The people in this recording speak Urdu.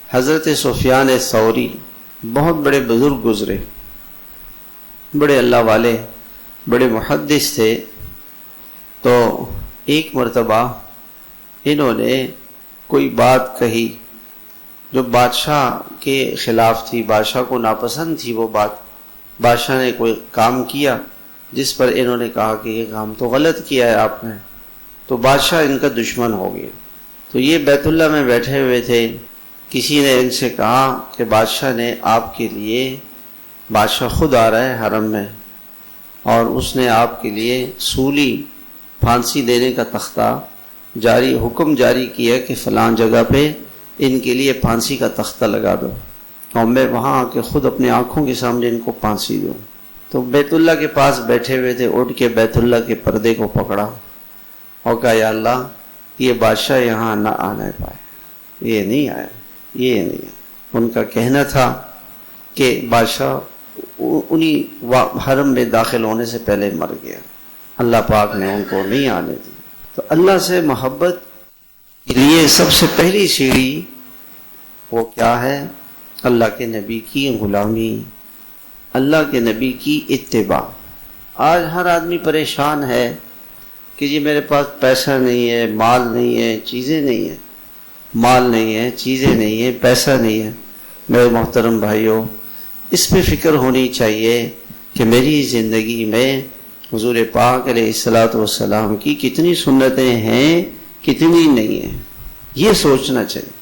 حضرت سفیان ثوری بہت بڑے بزرگ گزرے، بڑے اللہ والے، بڑے محدث تھے۔ تو ایک مرتبہ انہوں نے کوئی بات کہی جو بادشاہ کے خلاف تھی، بادشاہ کو ناپسند تھی وہ بات۔ بادشاہ نے کوئی کام کیا جس پر انہوں نے کہا کہ یہ کام تو غلط کیا ہے آپ نے، تو بادشاہ ان کا دشمن ہو گیا۔ تو یہ بیت اللہ میں بیٹھے ہوئے تھے، کسی نے ان سے کہا کہ بادشاہ نے آپ کے لیے، بادشاہ خود آ رہا ہے حرم میں، اور اس نے آپ کے لیے سولی، پھانسی دینے کا تختہ حکم جاری کیا کہ فلاں جگہ پہ ان کے لیے پھانسی کا تختہ لگا دو، اور میں وہاں آ کے خود اپنے آنکھوں کے سامنے ان کو پھانسی دوں۔ تو بیت اللہ کے پاس بیٹھے ہوئے تھے، اٹھ کے بیت اللہ کے پردے کو پکڑا اور کہا یا اللہ یہ بادشاہ یہاں نہ آنے پائے، یہ نہیں آیا، یہ نہیں۔ ان کا کہنا تھا کہ بادشاہ انہی حرم میں داخل ہونے سے پہلے مر گیا، اللہ پاک نے ان کو نہیں آنے دی۔ تو اللہ سے محبت کے لیے سب سے پہلی سیڑھی وہ کیا ہے؟ اللہ کے نبی کی غلامی، اللہ کے نبی کی اتباع۔ آج ہر آدمی پریشان ہے کہ جی میرے پاس پیسہ نہیں ہے، مال نہیں ہے، چیزیں نہیں ہیں، مال نہیں ہے، چیزیں نہیں ہیں، پیسہ نہیں ہے۔ میرے محترم بھائیوں، اس پہ فکر ہونی چاہیے کہ میری زندگی میں حضور پاک علیہ الصلوۃ والسلام کی کتنی سنتیں ہیں، کتنی نہیں ہیں، یہ سوچنا چاہیے۔